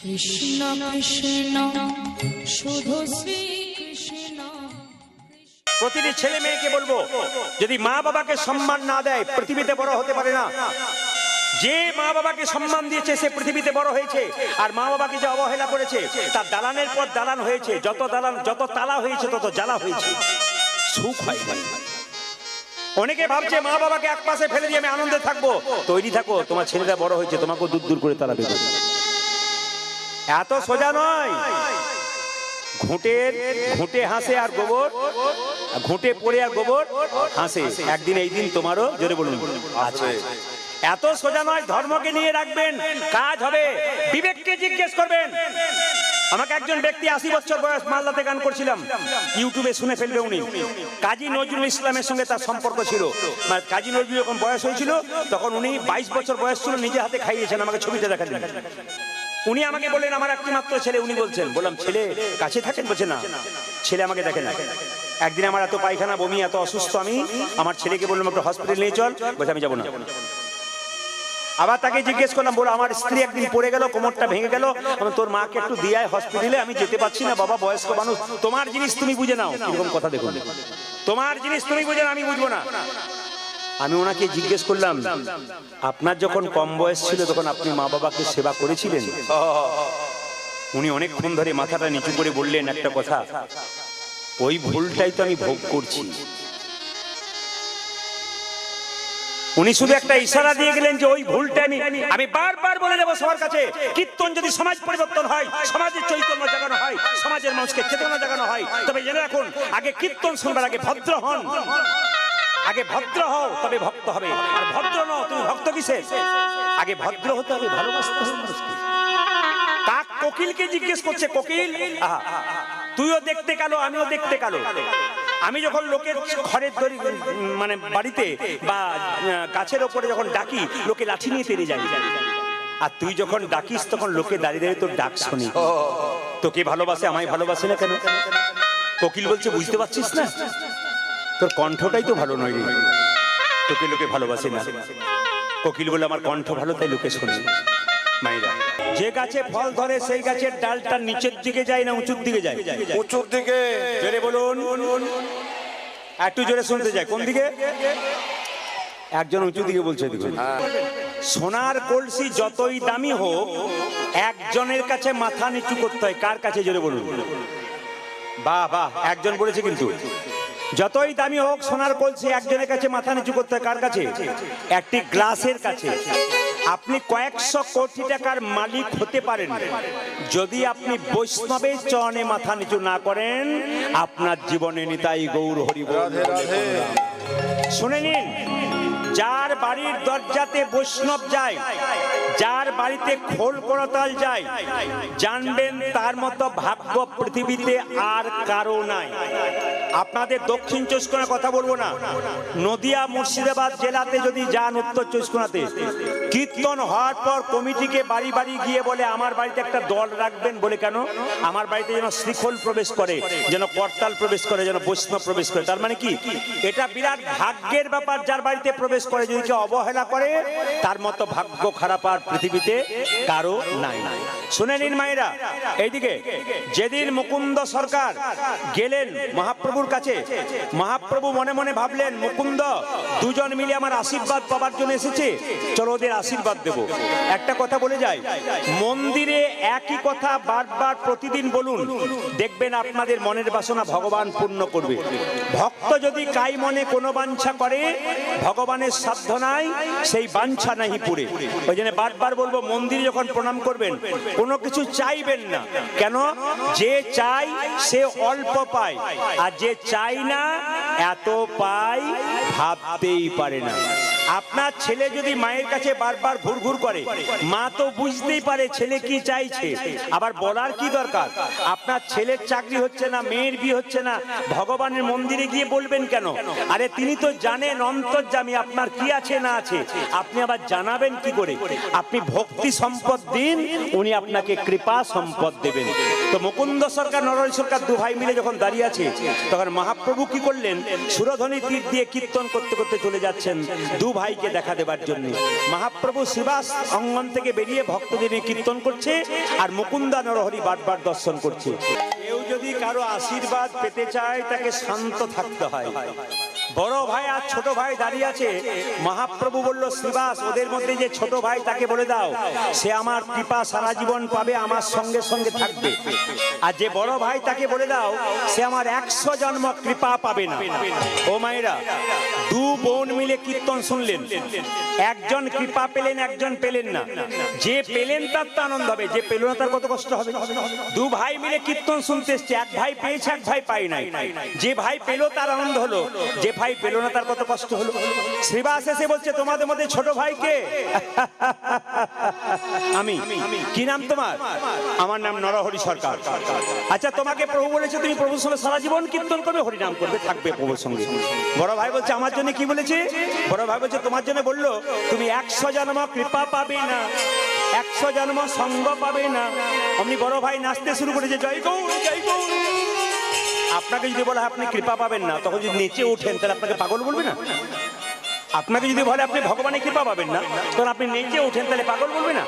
কৃষ্ণ কৃষ্ণ শুধু শ্রী কৃষ্ণ। প্রতিটি ছেলে মেয়েকে বলবো, যদি মা বাবাকে সম্মান না দেয় পৃথিবীতে বড় হতে পারে না। যে মা বাবাকে সম্মান দিয়েছে সে পৃথিবীতে বড় হয়েছে, আর মা বাবাকে যে অবহেলা করেছে তার দালানের পর দালান হয়েছে, যত তালা হয়েছে তত জ্বালা হয়েছে, সুখ হয় না। অনেকে ভাবছে মা বাবাকে এক পাশে ফেলে দিয়ে আমি আনন্দে থাকবো। তৈরি থাকো, তোমার ছেলেটা বড় হয়েছে, তোমাকেও দূর দূর করে তালা দেবে। এত সোজা নয়। ঘুঁটে হাসে আর গোবর, ঘুঁটে পড়ে আর গোবর হাসে। একদিন এই দিন তোমারও, জোরে বলুন, আছে। এত সোজা নয়। ধর্মকে নিয়ে রাখবেন, কাজ হবে। বিবেককে জিজ্ঞেস করবেন। আমাকে একজন ব্যক্তি 80 বছর বয়স, মালদাতে গান করছিলাম, ইউটিউবে শুনে ফেলবে উনি। কাজী নজরুল ইসলামের সঙ্গে তার সম্পর্ক ছিল। মানে কাজী নজরুল যখন বয়স হয়েছিল তখন উনি 22 বছর বয়স ছিল, নিজে হাতে খাইয়েছেন। আমাকে ছবিতে দেখালেন। উনি আমাকে বললেন আমার একটি মাত্র ছেলে। উনি বলছেন, বললাম ছেলে কাছে থাকেন? বলছে না, ছেলে আমাকে দেখে না। একদিন আমার এত পায়খানা বমি, এত অসুস্থ, আমি আমার ছেলেকে বললাম একটু হসপিটালে নিয়ে চল। বলছে আমি যাবো না। আবার তাকে জিজ্ঞেস করলাম, বলো আমার স্ত্রী একদিন পড়ে গেল, কোমরটা ভেঙে গেল, তোর মাকে একটু দিয়ে আয় হসপিটালে, আমি যেতে পারছি না। বাবা বয়স্ক মানুষ, তোমার জিনিস তুমি বুঝে নাও। এরকম কথা দেখুন, তোমার জিনিস তুমি বুঝে নাও, আমি বুঝবো না। আমি ওনাকে জিজ্ঞেস করলাম, আপনার যখন কম বয়স ছিল তখন আপনি মা বাবাকে সেবা করেছিলেন? উনি অনেকক্ষণ ধরে মাথাটা নিচু করে বললেন একটা কথা, ওই ভুলটাই তো আমি ভোগ করছি। উনি শুধু একটা ইশারা দিয়ে গেলেন যে ওই ভুলটা আমি বারবার বলে দেবো সবার কাছে। কীর্তন যদি সমাজ পরিবর্তন হয়, সমাজের চৈতন্য জাগানো হয়, সমাজের মানুষকে চেতনা জাগানো হয়, তবে জেনে রাখুন, আগে কীর্তন শুনবার আগে ভদ্র হন। আগে ভদ্র হও, তবে ভক্ত হবে। আর ভদ্র নও, তুমি ভক্ত কিসের? আগে ভদ্র হতে হবে, ভালোবাসতে হবে মানুষকে। কাক কোকিলকে জিজ্ঞেস করছে, কোকিল তুইও দেখতে কালো, আমিও দেখতে কালো। আমি যখন লোকের ঘরের দড়ি, মানে বাড়িতে বা গাছের ওপরে যখন ডাকি, লোকে লাঠি নিয়ে তেড়ে যায়। আর তুই যখন ডাকিস তখন লোকে দাঁড়িয়ে দাঁড়িয়ে তোর ডাক শুনি। তোকে ভালোবাসে, আমায় ভালোবাসে না কেন? কোকিল বলছে, বুঝতে পারছিস না, তোর কণ্ঠটাই তো ভালো নয় রে, তোকে লোকে ভালোবাসে না। কোকিল বলে, আমার কণ্ঠ ভালো তাই লোকে শোনে। মায়েরা, যে গাছে ফল ধরে সেই গাছের ডালটা নিচের দিকে যায় না উঁচুর দিকে যায়? উঁচুর দিকে। জোরে বলুন, একটু জোরে শুনতে যায়। কোন দিকে? একজন উঁচু দিকে বলছে। সোনার কলসি যতই দামি হোক, একজনের কাছে মাথা নিচু করতে হয়। কার কাছে? জোরে বলুন। বাহ বাহ, একজন বলেছে কিন্তু। যতই দামি হোক সোনার কলসি, একজনের কাছে মাথা নিচু করতে হয়। কার কাছে? একটি গ্লাসের কাছে। আপনি কয়েকশো কোটি টাকার মালিক হতে পারেন, যদি আপনি বৈষ্ণবের চরণে মাথা নিচু না করেন, আপনার জীবনে নিতাই গৌর হরি বল। শুনে নিন, যার বাড়ির দরজাতে বৈষ্ণব যায়, যার বাড়িতে খোল করতাল যায়, জানবেন তার মতো ভাগ্য পৃথিবীতে আর কারো নাই। আপনাদের দক্ষিণ চব্বিশ পরগনার কথা বলবো না, নদিয়া মুর্শিদাবাদ জেলাতে যদি যান, উত্তর চব্বিশ পরগনাতে কীর্তন হওয়ার পর কমিটিকে বাড়ি বাড়ি গিয়ে বলে, আমার বাড়িতে একটা দল রাখবেন। বলে কেন? আমার বাড়িতে যেন শ্রীখোল প্রবেশ করে, যেন করতাল প্রবেশ করে, যেন বৈষ্ণব প্রবেশ করে। তার মানে কি? এটা বিরাট ভাগ্যের ব্যাপার, যার বাড়িতে প্রবেশ করে। যদি কেউ অবহেলা করে, তার মতো ভাগ্য খারাপ আর পৃথিবীতে কারো নাই। শুনে নিন মায়েরা, এইদিকে যেদিন মুকুন্দ সরকার গেলেন মহাপ্রভুর কাছে, মহাপ্রভু মনে মনে ভাবলেন, মুকুন্দ দুজন মিলে আমার আশীর্বাদ পাবার জন্য এসেছে, চলো ওদের আশীর্বাদ দেব। একটা কথা বলে যাই, মন্দিরে একই কথা বারবার প্রতিদিন বলুন, দেখবেন আপনাদের মনের বাসনা ভগবান পূর্ণ করবে। ভক্ত যদি কাই মনে কোনো বাঞ্ছা করে, ভগবানের সাধ্য নাই, সেই বাঞ্ছা নাহি পুরে। ওই জন্য বারবার বলবো, মন্দিরে যখন প্রণাম করবেন কোনো কিছু চাইবেন না। কেন? যে চাই সে অল্প পায়, আর যে চাই না এত পায় ভাবতেই পারে না। আপনার ছেলে যদি মায়ের কাছে বারবার ঘুরঘুর করে, মা তো বুঝতেই পারে ছেলে কি চাইছে, আবার বলার কি দরকার? আপনার ছেলের চাকরি হচ্ছে না, মেয়ের বিয়ে হচ্ছে না, ভগবানের মন্দিরে গিয়ে বলবেন কেন? আরে তিনি তো জানেন অন্তর্যামী আপনার কি আছে না আছে, আপনি আবার জানাবেন কি করে? আপনি ভক্তি সম্পদ দিন, উনি আপনাকে কৃপা সম্পদ দেবেন। তো মুকুন্দ সরকার, নরহরি সরকার দু ভাই মিলে যখন দাঁড়িয়ে আছে, তখন মহাপ্রভু কি করলেন? সুরধ্বনি তীর দিয়ে কীর্তন করতে করতে চলে যাচ্ছেন। দু ভাইকে দেখা দেবার জন্য। মহাপ্রভু শ্রীবাস অঙ্গন থেকে বেরিয়ে ভক্তদের নিয়ে কীর্তন করছে, আর মুকুন্দা নরহরি বারবার দর্শন করছে। কেউ যদি কারো আশীর্বাদ পেতে চায় তাকে শান্ত থাকতে হয়। বড় ভাই আর ছোট ভাই দাঁড়িয়ে আছে। মহাপ্রভু বলল, শ্রীবাস ওদের মধ্যে যে ছোট ভাই তাকে বলে দাও সে আমার কৃপা সারা জীবন পাবে, আমার সঙ্গে সঙ্গে থাকবে। আর যে বড় ভাই তাকে বলে দাও সে আমার 100 জন্ম কৃপা পাবে না। ও মায়েরা, দু বোন মিলে কীর্তন শুনলেন, একজন কৃপা পেলেন, একজন পেলেন না। যে পেলেন তার তো আনন্দ হবে, যে পেল না তার কত কষ্ট হবে। দু ভাই মিলে কীর্তন শুনতে এসছে, এক ভাই পেয়েছে এক ভাই পায় নাই। যে ভাই পেল তার আনন্দ হলো, যে ভাই পেল না তার কত কষ্ট হলো। শ্রীবাস এসে বলছে, তোমাদের মধ্যে ছোট ভাই কে? আমি। কি নাম তোমার? আমার নাম নরহরি সরকার। আচ্ছা, তোমাকে প্রভু বলেছে তুমি প্রভুর সঙ্গে সারা জীবন কীর্তন করবে, হরিনাম করবে, থাকবে প্রভুর সঙ্গে। বড় ভাই বলছে, আমার জন্য কি বলেছে? বড় ভাই বলছে, তোমার জন্য বললো তুমি 100 জন্ম কৃপা পাবে না, 100 জন্ম সঙ্গ পাবে না। অমনি বড় ভাই নাচতে শুরু করেছে, জয় গৌর জয় গৌর। আপনাকে যদি বলে আপনি কৃপা পাবেন না, তখন যদি নেচে ওঠেন তাহলে আপনাকে পাগল বলবে না? আপনাকে যদি বলে আপনি ভগবানের কৃপা পাবেন না, তখন আপনি নেচে ওঠেন তাহলে পাগল বলবে না?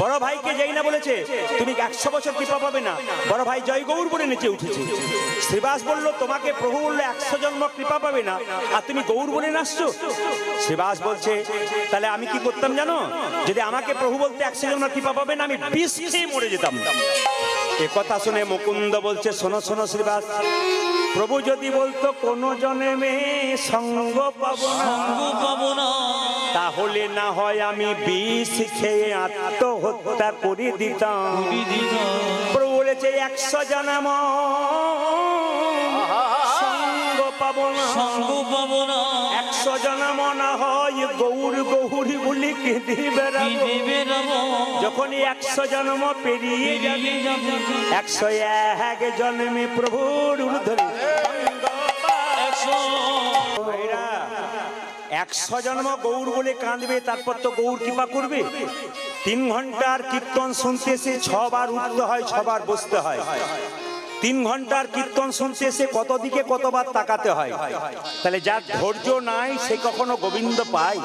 বড় ভাইকে যেই না বলেছে তুমি 100 বছর কৃপা পাবে না, বড় ভাই জয় গৌর বলে নেচে উঠেছে। শ্রীবাস বলল, তোমাকে প্রভু বললো 100 জন্ম কৃপা পাবে না, আর তুমি গৌর বলে নাচছো। শ্রীবাস বলছে, তাহলে আমি কি করতাম জানো? যদি আমাকে প্রভু বলতে 100 জন্ম কৃপা পাবে না, আমি বিষ খেয়ে মরে যেতাম। এ কথা শুনে মুকুন্দ বলছে, শোনো শোনো শ্রীবাস, প্রভু যদি বলতো কোন জন্মে সঙ্গ পাবো না, তাহলে না হয় আমি বিষ খেয়ে আত্মহত্যা করে দিতাম। প্রভু বলেছে 100 জন্ম সঙ্গ পাবো না, 100 জন্ম না হয় গৌর গৌরী বলি কেঁদে বেড়াবো। যখনই 100 জন্ম পেরিয়ে যাবে, 101 জন্মে প্রভুর ধরে 100 জন্ম গৌর বলে কাঁদবে, তারপর তো গৌর কৃপা করবে। 3 ঘন্টার কীর্তন শুনতে এসে 6 বার উঠতে হয়, 6 বার বসতে হয়। 3 ঘন্টার কীর্তন শুনতে এসে কত দিকে কতবার তাকাতে হয়। তাহলে যার ধৈর্য নাই সে কখনো গোবিন্দ পায়?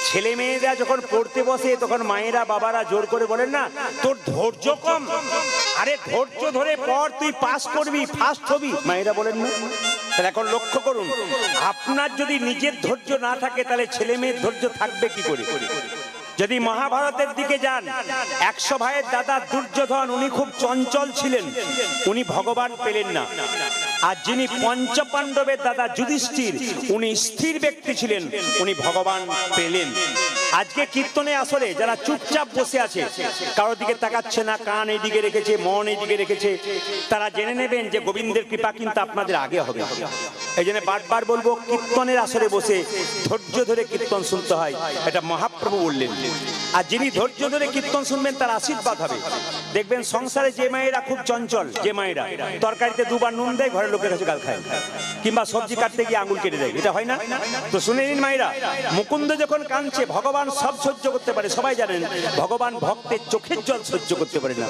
ছেলে মেয়েরা যখন পড়তে বসে তখন মায়েরা বাবারা জোর করে বলেন না, তোর ধৈর্য কম, আরে ধৈর্য ধরে পড়, তুই পাস করবি, ফার্স্ট হবি। মায়েরা বলেন না? তাহলে এখন লক্ষ্য করুন, আপনার যদি নিজের ধৈর্য না থাকে তাহলে ছেলে মেয়ের ধৈর্য থাকবে কি করে? যদি মহাভারতের দিকে যান, 100 ভাইয়ের দাদা দুর্যোধন, উনি খুব চঞ্চল ছিলেন, উনি ভগবান পেলেন না। আর যিনি পঞ্চপাণ্ডবের দাদা যুধিষ্ঠির, উনি স্থির ব্যক্তি ছিলেন, উনি ভগবান পেলেন। আজকে কীর্তনে আসলে যারা চুপচাপ বসে আছে, কারোর দিকে তাকাচ্ছে না, কান এইদিকে রেখেছে, মন এইদিকে রেখেছে, তারা জেনে নেবেন যে গোবিন্দের কৃপা কিন্তু আপনাদের আগে হবে। এই জন্য বারবার বলবো, কীর্তনের আসরে বসে ধৈর্য ধরে কীর্তন শুনতে হয়, এটা মহাপ্রভু বললেন। আর যিনি ধৈর্য ধরে কীর্তন শুনবেন তার আশীর্বাদ হবে। দেখবেন সংসারে যে মায়েরা খুব চঞ্চল, যে মায়েরা তরকারিতে 2 বার নুন দেয়, ঘরের লোকের কাছে গাল খায়, কিংবা সবজি কাটতে গিয়ে আঙুল কেটে দেয়, এটা হয় না? তো শুনে নিন মায়েরা, মুকুন্দ যখন কাঁদছে, ভগবান সব সহ্য করতে পারে, সবাই জানেন ভগবান ভক্তের চোখের জল সহ্য করতে পারে না।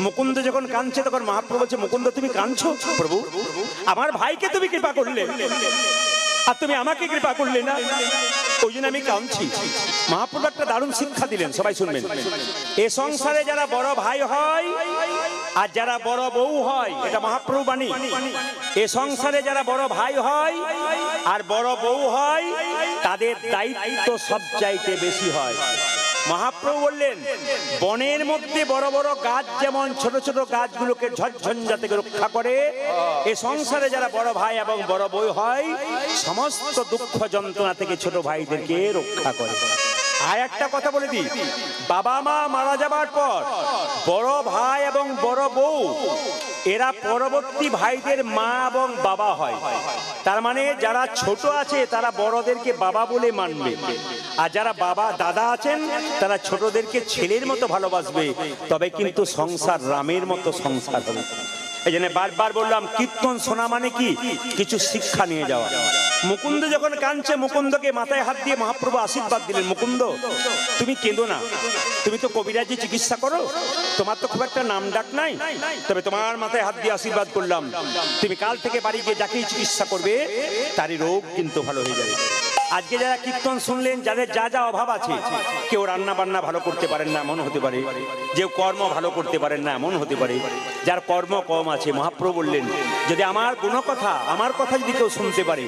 মুকুন্দ যখন কাঁদছে তখন মহাপ্রভু বলছে, মুকুন্দ তুমি কাঁদছো? প্রভু, আমার ভাইকে তুমি কৃপা করলে আর তুমি আমাকে কৃপা করলে না, ওই জন্য আমি কাঁদছি। মহাপ্রভু একটা দারুণ শিক্ষা দিলেন, সবাই শুনবেন। এ সংসারে যারা বড় ভাই হয় আর যারা বড় বউ হয়, এটা মহাপ্রভু বাণী। এ সংসারে যারা বড় ভাই হয় আর বড় বউ হয়, তাদের দায়িত্ব সবচাইতে বেশি হয়। মহাপ্রভু বললেন, বনের মধ্যে বড় বড় গাছ যেমন ছোট ছোট গাছগুলোকে ঝড়ঝঞ্ঝা থেকে রক্ষা করে, এ সংসারে যারা বড় ভাই এবং বড় বউ হয়, সমস্ত দুঃখ যন্ত্রণা থেকে ছোট ভাইদেরকে রক্ষা করে। আর একটা কথা বলে দিই, বাবা মা মারা যাবার পর বড় ভাই এবং বড় বউ এরা পরবর্তী ভাইদের মা এবং বাবা হয়। তার মানে যারা ছোট আছে তারা বড়দেরকে বাবা বলে মানবে, আর যারা বাবা দাদা আছেন তারা ছোটদেরকে ছেলের মতো ভালোবাসবে, তবে কিন্তু সংসার রামের মতো সংসার হবে। এই জন্য বারবার বললাম, কীর্তন শোনা মানে কি? কিছু শিক্ষা নিয়ে যাওয়া। মুকুন্দ যখন কাঁদছে, মুকুন্দকে মাথায় হাত দিয়ে মহাপ্রভু আশীর্বাদ দিলেন, মুকুন্দ তুমি কেঁদো না, তুমি তো কবিরাজি চিকিৎসা করো, তোমার তো খুব একটা নাম ডাক নাই, তবে তোমার মাথায় হাত দিয়ে আশীর্বাদ করলাম, তুমি কাল থেকে বাড়ি গিয়ে যাকেই চিকিৎসা করবে তারই রোগ কিন্তু ভালো হয়ে যাবে। আজকে যারা কীর্তন শুনলেন, যাদের যা যা অভাব আছে, কেউ রান্না বান্না ভালো করতে পারেন না, মন হতে পারে, যে কর্ম ভালো করতে পারেন না, মন হতে পারে, যার কর্ম কম আছে, মহাপ্রভু বললেন যদি আমার কোনো কথা, আমার কথা যদি কেউ শুনতে পারে,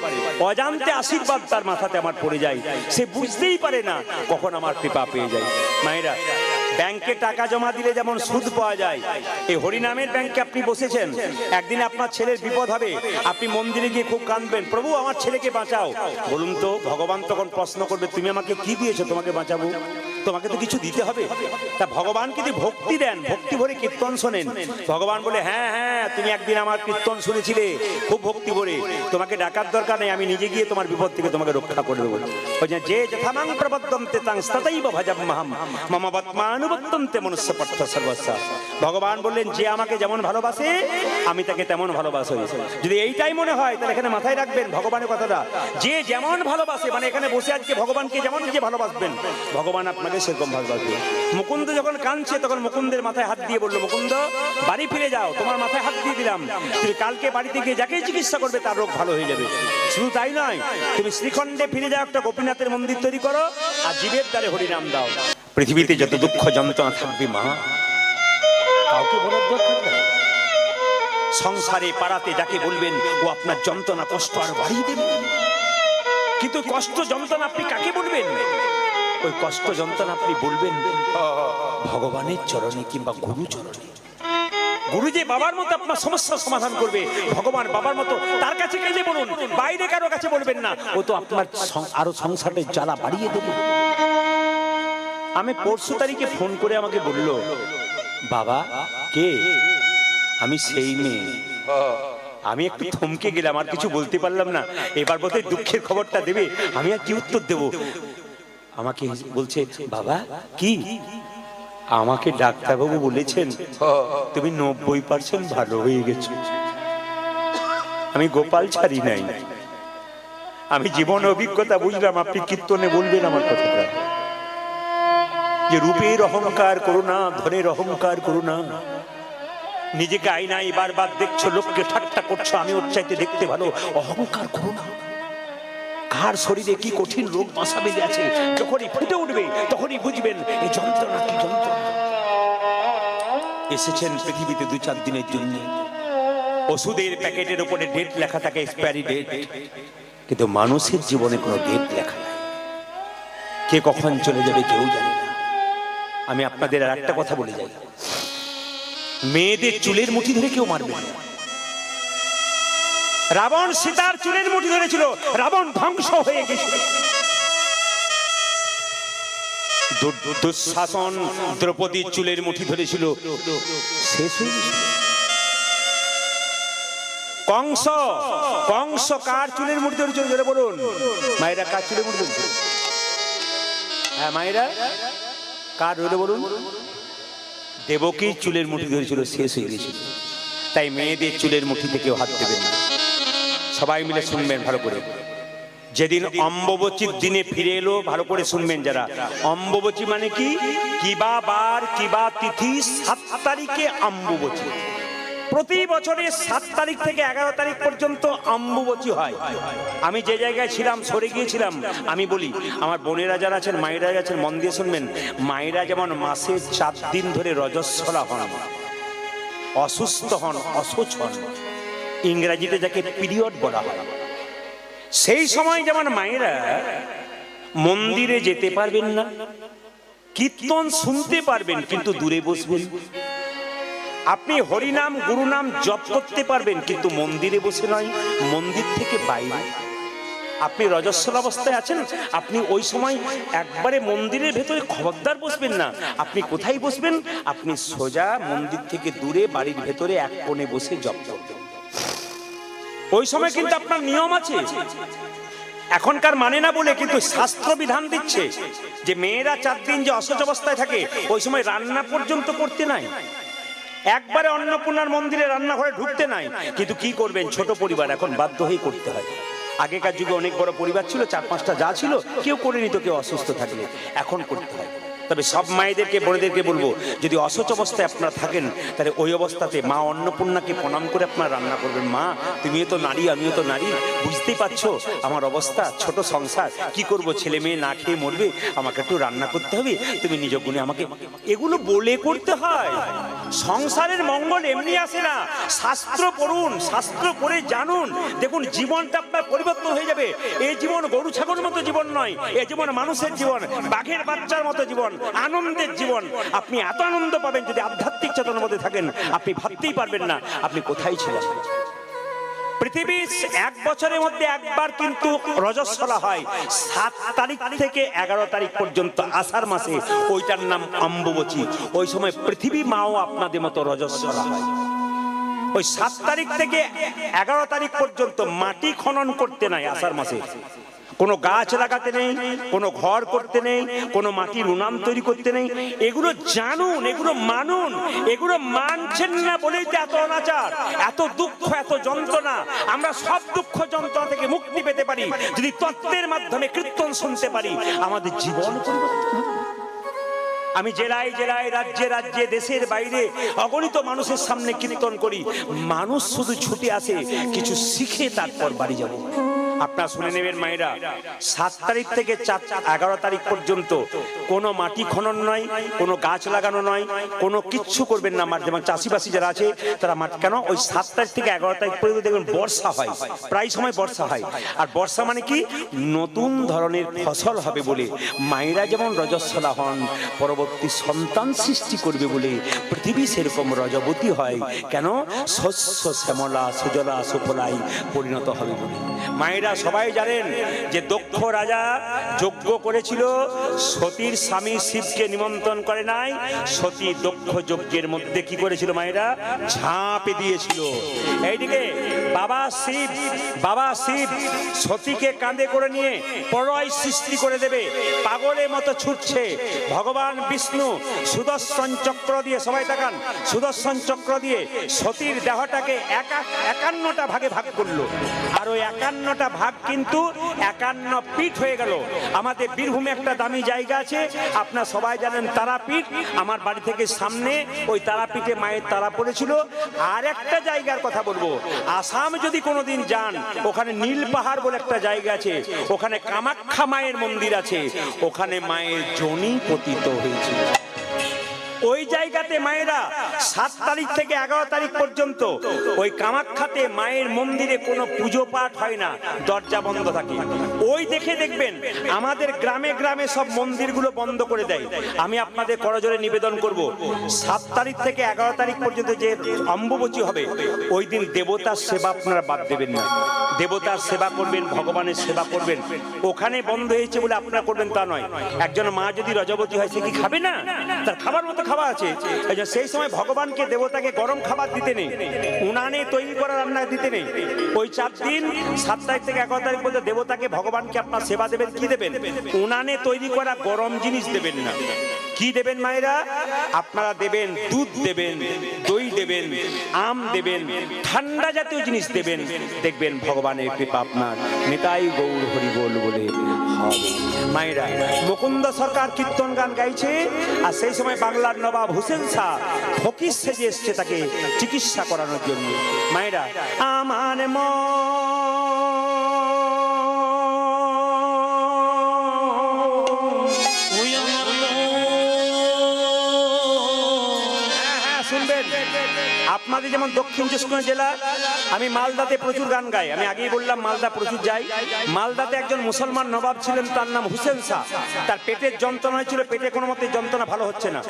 অজান্তে আশীর্বাদ তার মাথাতে আমার পড়ে যায়, সে বুঝতেই পারে না কখন আমার কৃপা পেয়ে যায়। মায়েরা, ব্যাংকে টাকা জমা দিলে যেমন সুদ পাওয়া যায়, এই হরিনামের ব্যাংকে আপনি বসেছেন, একদিন আপনার ছেলের বিপদ হবে, আপনি মন্দিরে গিয়ে খুব কাঁদবেন, প্রভু আমার ছেলেকে বাঁচাও। বলুন তো, ভগবান তখন প্রশ্ন করবে তুমি আমাকে কি দিয়েছো তোমাকে বাঁচাবো? তোমাকে তো কিছু দিতে হবে। তা ভগবান যদি ভক্তি দেন, ভক্তি ভরে কীর্তন শোনেন, ভগবান বলে হ্যাঁ হ্যাঁ তুমি একদিন আমার কীর্তন শুনেছিলে খুব ভক্তি ভরে, তোমাকে ডাকার দরকার নেই, আমি নিজে গিয়ে তোমার বিপদ থেকে তোমাকে রক্ষা করে দেবো। ওই যে যথামাং প্রবদ্ধন্তে তাং ততৈব ভজাম্যহম মম বত্মানুবত্তন্তে মনুষ্য পার্থ সর্বস্ব। ভগবান বললেন যে আমাকে যেমন ভালোবাসে আমি তাকে তেমন ভালোবাসি। যদি এইটাই মনে হয় তাহলে এখানে মাথায় রাখবেন ভগবানের কথাটা, যে যেমন ভালোবাসে, মানে এখানে বসে আজকে ভগবানকে যেমন যে ভালোবাসবেন, ভগবান আপনাকে সেরকম ভালোবাসবে। মুকুন্দ যখন কাঁদছে তখন মুকুন্দের মাথায় হাত দিয়ে বললো, মুকুন্দ বাড়ি ফিরে যাও, তোমার মাথায় হাত দিয়ে দিলাম, তুমি কালকে বাড়িতে গিয়ে যাকেই চিকিৎসা করবে তার রোগ ভালো হয়ে যাবে। শুধু তাই নয়, তুমি শ্রীখণ্ডে ফিরে যাও, একটা গোপীনাথের মন্দির তৈরি করো, আর জীবের দ্বারে হরিনাম দাও। পৃথিবীতে যত দুঃখ যন্ত্রণা থাকবে মা, কাউকে বলার দরকার নেই। সংসারে পাড়াতে যাকে বলবেন ও আপনার যন্ত্রণা কষ্ট আর বাড়িয়ে দেবে, কিন্তু কষ্ট যন্ত্রণা আপনি কাকে বলবেন? ওই কষ্ট যন্ত্রণা আপনি বলবেন ভগবানের চরণে কিংবা গুরু চরণে। গুরু যে বাবার মতো আপনার সমস্যার সমাধান করবে, ভগবান বাবার মতো, তার কাছে গেলে বলুন, বাইরে কারো কাছে বলবেন না, ও তো আপনার আরো সংসারের জ্বালা বাড়িয়ে দেবে। আমি পরশু তারিখে ফোন করে আমাকে বলল, বাবা কে? আমি সেই মেয়ে। আমি একটু থমকে গেলাম, আর কিছু বলতে পারলাম না। এবার বোধহয় দুঃখের খবরটা দেবে, আমি আর কি উত্তর দেব? আমাকে বলছে, বাবা কি? আমাকে ডাক্তারবাবু বলেছেন তুমি 90% ভালো হয়ে গেছো। আমি গোপাল ছাড়ি নাই, আমি জীবন অভিজ্ঞতা বুঝলাম। আপনি কীর্তনে বলবেন আমার কথাটা, যে রূপের অহংকার করো না, ধনের অহংকার করো না, নিজেকে আয়নায় বারবার দেখছো, লোককে ঠাট্টা করছো, আমি ওর চাইতে দেখতে ভালো, অহংকার করো না। কার শরীরে কি কঠিন রোগ বাসা বেঁধে আছে, যখনই ফুটে উঠবে তখনই বুঝবেন এই যন্ত্রণা কি যন্ত্রণা। এসেছেন পৃথিবীতে 2-4 দিনের জন্য, ওষুধের প্যাকেটের উপরে ডেট লেখা থাকে, এক্সপায়ারি ডেট, কিন্তু মানুষের জীবনে কোনো ডেট লেখা নাই। কে কখন চলে যাবে কেউ জানে না। আমি আপনাদের আর একটা কথা বলে যাই, মেয়েদের চুলের মুঠি ধরে কেউ মারবে না। রাবণ সীতার চুলের মুঠি ধরেছিল, রাবণ ধ্বংস হয়ে গেছিল। দুঃশাসন দ্রৌপদীর চুলের মুঠি ধরেছিল, শেষ হয়ে গেছিল। কংস কার চুলের মুঠি ধরেছিল জোরে বলুন? মায়েরা কার চুলের মুঠি ধরেছিল? হ্যাঁ মায়েরা কার ধরে বলুন? দেবকীর চুলের মুঠি ধরেছিল, শেষ হয়ে গেছিল। তাই মেয়েদের চুলের মুঠিতে কেউ হাত দেবেন না। সবাই মিলে শুনবেন ভালো করে। যেদিন অম্বুবাচীর দিনে ফিরে এলো, ভালো করে শুনবেন যারা। অম্বুবাচী মানে কি? কিবা বার কিবা তিথি 7 তারিখে অম্বুবাচী। প্রতি বছরের 7 তারিখ থেকে 11 তারিখ পর্যন্ত অম্বুবাচী হয়। আমি যে জায়গায় ছিলাম সরে গিয়েছিলাম, আমি বলি আমার বোনেরা যারা আছেন, মায়েরা আছেন, মন দিয়ে শুনবেন। মায়েরা যেমন মাসে 4 দিন ধরে রজস্বলা হন, অসুস্থ হন, অসুচ হন, ইংরেজিতে যাকে পিরিয়ড বলা হয়, সেই সময় যেমন মায়েরা মন্দিরে যেতে পারবেন না, কীর্তন শুনতে পারবেন কিন্তু দূরে বসবেন। আপনি হরিনাম গুরুনাম জপ করতে পারবেন কিন্তু মন্দিরে বসে নয়, মন্দির থেকে বাইরে। আপনি রজস্বল অবস্থায় আছেন, আপনি ওই সময় একবারে মন্দিরের ভেতরে খবরদার বসবেন না। আপনি কোথায় বসবেন? আপনি সোজা মন্দির থেকে দূরে বাড়ির ভেতরে এক কোণে বসে জপ করবেন। ওই সময় কিন্তু আপনার নিয়ম আছে। এখনকার মানে না বলে কিন্তু শাস্ত্র বিধান দিচ্ছে যে মেয়েরা 4 দিন যে অসুচ অবস্থায় থাকে, ওই সময় রান্না পর্যন্ত করতে নাই। একবারে অন্নপূর্ণার মন্দিরে রান্নাঘরে ঢুকতে নাই। কিন্তু কি করবেন, ছোট পরিবার, এখন বাধ্য হয়ে করতে হয়। আগেকার যুগে অনেক বড় পরিবার ছিল, 4-5টা যা ছিল কেউ করে নিত, কেউ অসুস্থ থাকলে। এখন করতে হয়। তবে সব মায়েদেরকে বোনেদেরকে বলবো, যদি অসুচ অবস্থায় আপনারা থাকেন তাহলে ওই অবস্থাতে মা অন্নপূর্ণাকে প্রণাম করে আপনারা রান্না করবেন। মা, তুমিও তো নারী, আমিও তো নারী, বুঝতেই পারছো আমার অবস্থা, ছোট সংসার, কি করব, ছেলে মেয়ে না খেয়ে মরবে, আমাকে একটু রান্না করতে হবে, তুমি নিজ গুণে আমাকে, এগুলো বলে করতে হয়। সংসারের মঙ্গল এমনি আসে না, শাস্ত্র পড়ুন, শাস্ত্র পড়ে জানুন, দেখুন জীবনটা আপনার পরিবর্তন হয়ে যাবে। এই জীবন গরু ছাগলের মতো জীবন নয়, এই জীবন মানুষের জীবন, বাঘের বাচ্চার মতো জীবন, আনন্দের জীবন। আপনি এত আনন্দ পাবেন যদি আধ্যাত্মিক চেতনার মধ্যে থাকেন, আপনি ভাবতেই পারবেন না আপনি কোথায় ছিলেন। পৃথিবীর এক বছরের মধ্যে একবার কিন্তু রজস্বলা হয়, 7 তারিখ থেকে 11 তারিখ পর্যন্ত আষাঢ় মাসে, ওইটার নাম অম্বুবাচী। ওই সময় পৃথিবী মাও আপনাদের মতো রজস্বলা হয়। ওই 7 তারিখ থেকে 11 তারিখ পর্যন্ত মাটি খনন করতে নাই আষাঢ় মাসে, কোনো গাছ লাগাতে নেই, কোনো ঘর করতে নেই, কোনো মাটির উনান তৈরি করতে নেই। এগুলো জানুন, এগুলো মানুন, এগুলো মানছেন না বলেই তো এত অনাচার, এত দুঃখ, এত যন্ত্রণা। আমরা সব দুঃখ যন্ত্রণা থেকে মুক্তি পেতে পারি যদি তত্ত্বের মাধ্যমে কীর্তন শুনতে পারি, আমাদের জীবন পরিবর্তন হবে। আমি জেলায় জেলায়, রাজ্যে রাজ্যে, দেশের বাইরে অগণিত মানুষের সামনে কীর্তন করি, মানুষ শুধু ছুটে আসে কিছু শিখে তারপর বাড়ি যাব। আপনারা শুনে নেবেন মায়েরা, 7 তারিখ থেকে 11 তারিখ পর্যন্ত কোনো মাটি খনন নয়, কোনো গাছ লাগানো নয়, কোনো কিচ্ছু করবেন না। যেমন চাষিবাসী যারা আছে তারা মাটি, কেন ওই 7 তারিখ থেকে 11 তারিখ পর্যন্ত দেখবেন বর্ষা হয়, প্রায় সময় বর্ষা হয়। আর বর্ষা মানে কি, নতুন ধরনের ফসল হবে বলে মায়েরা যেমন রজস্বলা হন, পরবর্তী সন্তান সৃষ্টি করবে বলে পৃথিবী সেরকম রজবতী হয়। কেন, শস্য শ্যামলা সুজলা সুফলাই পরিণত হবে বলে। মায়েরা সবাই জানেন যে দক্ষ রাজা যজ্ঞ করেছিল, সতীর স্বামী শিবকে নিমন্ত্রণ করে নাই, সতী দক্ষ যজ্ঞের মধ্যে কি করেছিল মায়েরা, ঝাঁপে দিয়েছিল। এইদিকে বাবা শিব সতীকে কাঁধে করে নিয়ে প্রলয় সৃষ্টি করে দেবে, পাগলের মতো ছুটছে। ভগবান বিষ্ণু সুদর্শন চক্র দিয়ে, সবাই তাকান, সুদর্শন চক্র দিয়ে সতীর দেহটাকে 51টা ভাগে ভাগ করলো। আর ওই 51টা ভাগ কিন্তু 51 পীঠ হয়ে গেল। আমাদের বীরভূমে একটা দামি জায়গা আছে, আপনারা সবাই জানেন তারাপীঠ। আমার বাড়ি থেকে সামনে ওই তারাপীঠে মায়ের তারা পড়েছিল। আর একটা জায়গার কথা বলবো, আসাম যদি কোনোদিন যান, ওখানে নীল পাহাড় বলে একটা জায়গা আছে, ওখানে কামাখ্যা মায়ের মন্দির আছে, ওখানে মায়ের যোনি পতিত হয়েছিল। ওই জায়গাতে মায়েরা 7 তারিখ থেকে 11 তারিখ পর্যন্ত ওই কামাখ্যাতে মায়ের মন্দিরে কোনো পুজো পাঠ হয় না, দরজা বন্ধ থাকে। ওই দেখে দেখবেন আমাদের গ্রামে গ্রামে সব মন্দিরগুলো বন্ধ করে দেয়। আমি আপনাদের করজোরে নিবেদন করব, 7 তারিখ থেকে 11 তারিখ পর্যন্ত যে অম্বুবাচী হবে, ওই দিন দেবতার সেবা আপনারা বাদ দেবেন না। দেবতার সেবা করবেন, ভগবানের সেবা করবেন। ওখানে বন্ধ হয়েছে বলে আপনারা করবেন তা নয়। একজন মা যদি রজবতী হয়, সে কি খাবে না? তার খাবার মতো খাবার আছে। সেই সময় ভগবানকে, দেবতাকে গরম খাবার দিতে নেই, উনানে তৈরি করা রান্না দিতে নেই। ওই 4 দিন 7 তারিখ থেকে 11 তারিখ পর্যন্ত দেবতাকে, ভগবানকে আপনার সেবা দেবেন। কি দেবেন? উনানে তৈরি করা গরম জিনিস দেবেন না। কি দেবেন মায়েরা? আপনারা দেবেন দুধ দেবেন, দই দেবেন, আম দেবেন, ঠান্ডা জাতীয় জিনিস দেবেন। দেখবেন ভগবানের কৃপা আপনার নিতাই গৌর হরি বল বলে হবে। মায়েরা, মুকুন্দ সরকার কীর্তন গান গাইছে, আর সেই সময় বাংলার নবাব হুসেন শাহ ফকির সেজে এসছে তাকে চিকিৎসা করানোর জন্য। মায়েরা, আমার আপনাদের যেমন দক্ষিণ চব্বিশ পরগনা জেলা, আমি মালদাতে প্রচুর গান গাই। আমি আগেই বললাম মালদা প্রচুর যাই। মালদাতে একজন মুসলমান নবাব ছিলেন, তার নাম হুসেন শাহ। তার পেটের যন্ত্রণা হয়েছিল, পেটে কোনো মতে যন্ত্রণা ভালো হচ্ছে না।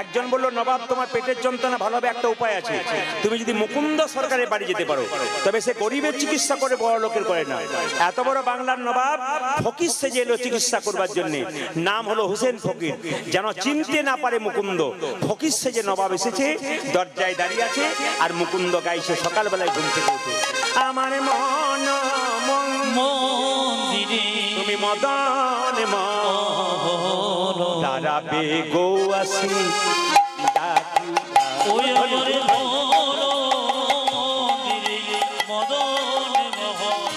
একজন বলল, নবাব তোমার পেটের যন্ত্রণা ভালো হবে, একটা উপায় আছে, তুমি যদি মুকুন্দ সরকারের বাড়ি যেতে পারো। তবে সে গরিবের চিকিৎসা করে, বড় লোকের করে না। এত বড় বাংলার নবাব ফকির সেজে এলো চিকিৎসা করবার জন্য, নাম হলো হুসেন ফকির। যেন চিনতে না পারে মুকুন্দ, ফকির সেজে নবাব এসেছে, দরজায় দাঁড়িয়ে আছে, আর মুকুন্দ গাইছে সকালবেলায় ঘুম থেকে উঠে, আমার মন মন্দিরে তুমি মদন মন দাঁড়াবে গো আসি ডাকি। ওই আমার মন মন্দিরে মদন মোহন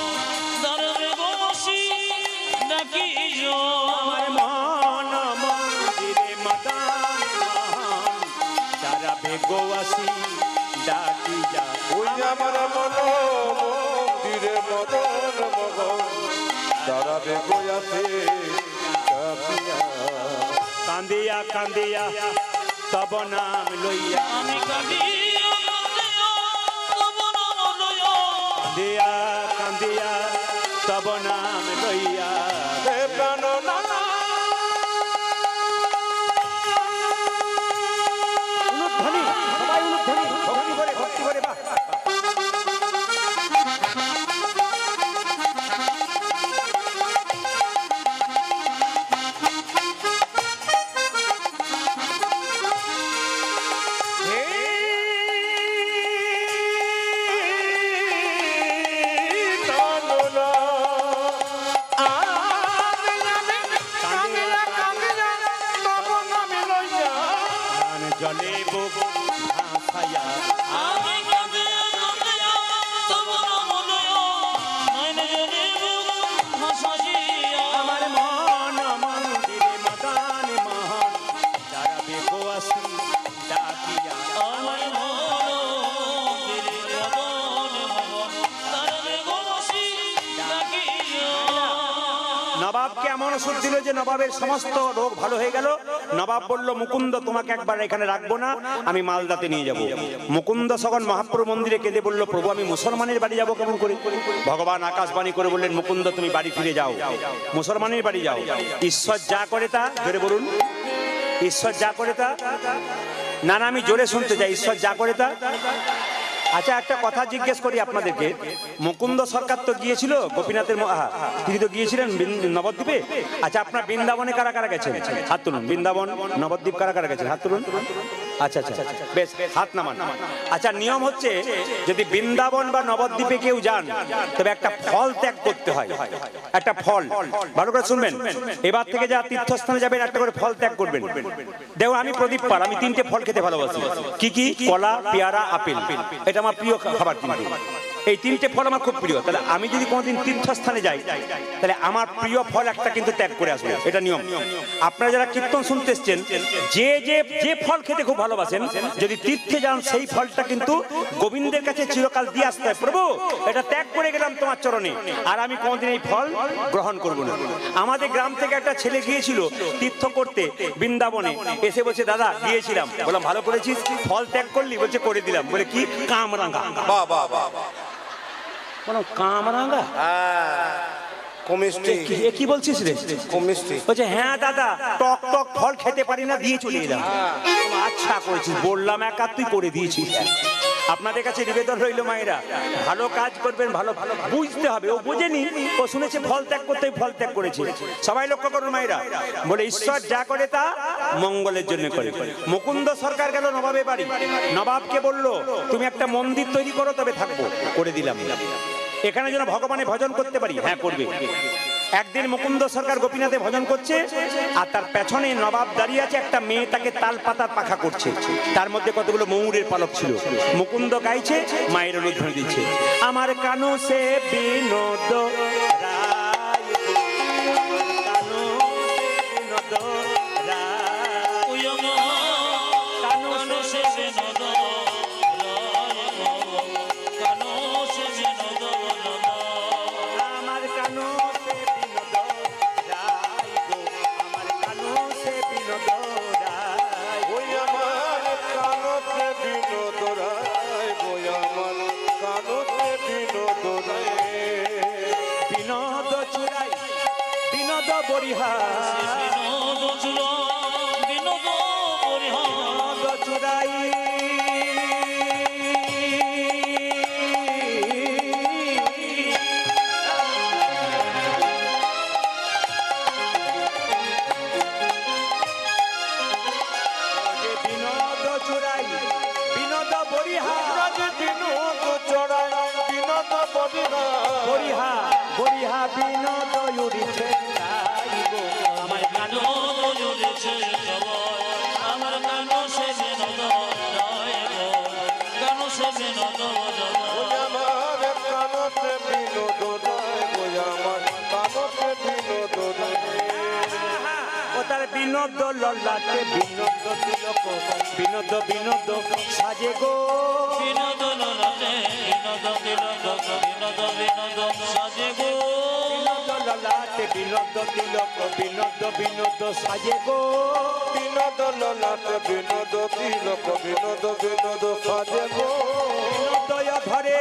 দাঁড়াবে গো আসি ডাকি, আমার মন মন্দিরে আসি ডাকি যা। ওই আমার মন মন্দিরে মদন মোহন দাঁড়াবে গোয়াতে কাঁপিয়া। কান্দিয়া কান্দিয়া তব নাম লইয়া, আমি কাঁদিয়া কাঁদিয়া তব নাম লইয়া, কান্দিয়া কান্দিয়া তব নাম লইয়া। হে প্রাণ নানা উলুধ্বনি, সবাই উলুধ্বনি, ভক্তি করে ভক্তি করে, বাহ বাহ, বাহ। প্রাণ জলে বুক ভাসাইয়া, আমি কাঁদিয়া কাঁদিয়া তব নাম লইয়া, নয়নে জলে বুক ভাসাইয়া। আমার মন মন্দিরে মদান মোহন দাঁড়াবে গো আসি ডাকিয়া। আমার মন্দিরে মদন মোহন দাঁড়াবে গো আসি ডাকিয়া। নবাবকে এমন ওষুধ দিল যে নবাবের সমস্ত রোগ ভালো হয়ে গেল। নবাব বলল, মুকুন্দ তোমাকে একবার এখানে রাখবো না, আমি মালদাতে নিয়ে যাব। মুকুন্দ সগন মহাপ্রভু মন্দিরে কেঁদে বলল, প্রভু আমি মুসলমানের বাড়ি যাব কেমন করে? ভগবান আকাশবাণী করে বললেন, মুকুন্দ তুমি বাড়ি ফিরে যাও, মুসলমানের বাড়ি যাও। ঈশ্বর যা করে তা, জোরে বলুন, ঈশ্বর যা করে তা। না না, আমি জোরে শুনতে চাই, ঈশ্বর যা করে তা। আচ্ছা, একটা কথা জিজ্ঞেস করি আপনাদেরকে, মুকুন্দ সরকার তো গিয়েছিল গোপীনাথের তিনি তো গিয়েছিলেন নবদ্বীপে। আচ্ছা, আপনার বৃন্দাবনে কারা কারা গেছেন? হাত তুলুন। বৃন্দাবন নবদ্বীপ কারা কারা গেছেন? হাত তুলুন। আচ্ছা আচ্ছা, বেশ, হাত নামান। আচ্ছা, নিয়ম হচ্ছে যদি বৃন্দাবন বা নবদ্বীপে কেউ যান তবে একটা ফল ত্যাগ করতে হয়। একটা ফল, ভালো করে শুনবেন, এবার থেকে যা তীর্থস্থানে যাবেন একটা করে ফল ত্যাগ করবেন। দেখুন, আমি প্রদীপ পাল, আমি 3টে ফল খেতে ভালোবাসি। কি কি? কলা, পেয়ারা, আপেল। এটা আমার প্রিয় খাবার। কিন্তু এই 3টে ফল আমার খুব প্রিয়। তাহলে আমি যদি কোনোদিন তীর্থস্থানে যাই তাহলে আমার প্রিয় ফল একটা কিন্তু ত্যাগ করে আসবে, এটা নিয়ম। আপনারা যারা কীর্তন শুনতে এসছেন, যে যে যে ফল খেতে খুব ভালোবাসেন, যদি তীর্থে যান সেই ফলটা কিন্তু গোবিন্দের কাছে চিরকাল দিয়ে আসতে হয়। প্রভু, এটা ত্যাগ করে গেলাম তোমার চরণে, আর আমি কোনোদিন এই ফল গ্রহণ করব না। আমাদের গ্রাম থেকে একটা ছেলে গিয়েছিল তীর্থ করতে বৃন্দাবনে, এসে বলছে, দাদা গিয়েছিলাম। বললাম, ভালো করেছিস, ফল ত্যাগ করলি? বলছে, করে দিলাম। বলে, কি? কামরাঙ্গা। বাহ বাহ বাহ বাহ। বললাম, কামরাঙ্গা? কমিষ্টি কি বলছিস রে? কমিষ্টি। বলছে, হ্যাঁ দাদা, টক টক ফল খেতে পারি না, দিয়ে চলে এলাম। আচ্ছা করেছিস, বললাম একা, তুই করে দিয়েছিস। আপনাদের কাছে নিবেদন রইল, মায়েরা ভালো কাজ করবেন, ভালো ভালো বুঝতে হবে। ও বুঝেনি, ও শুনেছে ফল ত্যাগ করতে, ফল ত্যাগ করেছে। সবাই লক্ষ্য করুন মায়েরা, বলে ঈশ্বর যা করে তা মঙ্গলের জন্য করে। মুকুন্দ সরকার গেল নবাবের বাড়ি, নবাবকে বলল, তুমি একটা মন্দির তৈরি করো, তবে থাকবো। করে দিলাম। এখানে যেন ভগবানের ভজন করতে পারি। হ্যাঁ, করবে। একদিন মুকুন্দ সরকার গোপীনাথে ভজন করছে, আর তার পেছনে নবাব দাঁড়িয়ে আছে, একটা মেয়ে তাকে তাল পাতার পাখা করছে, তার মধ্যে কতগুলো ময়ূরের পালক ছিল। মুকুন্দ গাইছে, মায়ের অনুধ্বনি দিচ্ছে, আমার কানু সে বিনোদ রায়, কানু বিনোদ রায়, ওই আমার কানো সে বিনোদ রায় গো, কানো সে বিনোদ রায়। আমার কানু সে বিনোদ রায় গো, আমার কানু সে বিনোদ রায়। ওই আমার কানতে বিনোদ রায়, ওই আমার কানতে বিনোদ রায়। বিনোদ চুরাই, বিনোদ বরিহার, বিনোদ চুরা, বিনোদ পরিহার। বিনোদ চুরাই, বিনোদ চুরাই, বিনোদ বরিহার, বিনোদ চড়াই বিনোদ বলিরা, বরিহা বরিহা বিনোদ উড়িছে তাই গো, আমার কানো জ্বলেছে সবাই, আমার কানো সে বিনোদ রায় গো, কানো সে বিনোদ রায়। ওই আমার কানতে বিনোদ রায়, ওই আমার কানতে বিনোদ রায়। ও তার বিনোদ বিনোদ ললাটে বিনোদ তিলক বিনোদ বিনোদ সাজে গো বিনোদ ললাটে বিনোদ তিলক বিনোদ বিনোদ সাজে গো বিনোদ ললাটে বিনোদ তিলক বিনোদ বিনোদ সাজে গো বিনোদ ললাটে বিনোদ তিলক বিনোদ বিনোদ সাজে গো বিনোদয় ধরে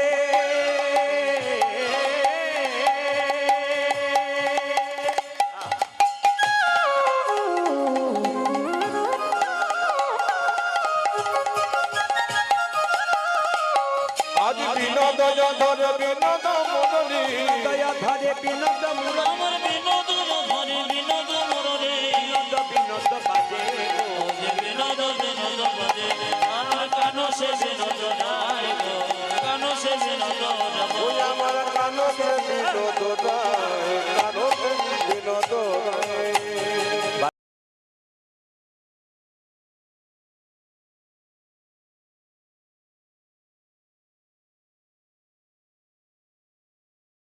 আজ বিনোদ ধরে বিনোদ মুরলী দয়া ধরে বিনোদ মুরলী আমার বিনোদ ধরে বিনোদ মুরলী বিনোদ বিনোদ বাজে গো যে বিনোদ বিনোদ বাজে আমার কানো সে বিনোদ নাই গো কানো সে বিনোদ যাব ওই আমার কানতে বিনোদ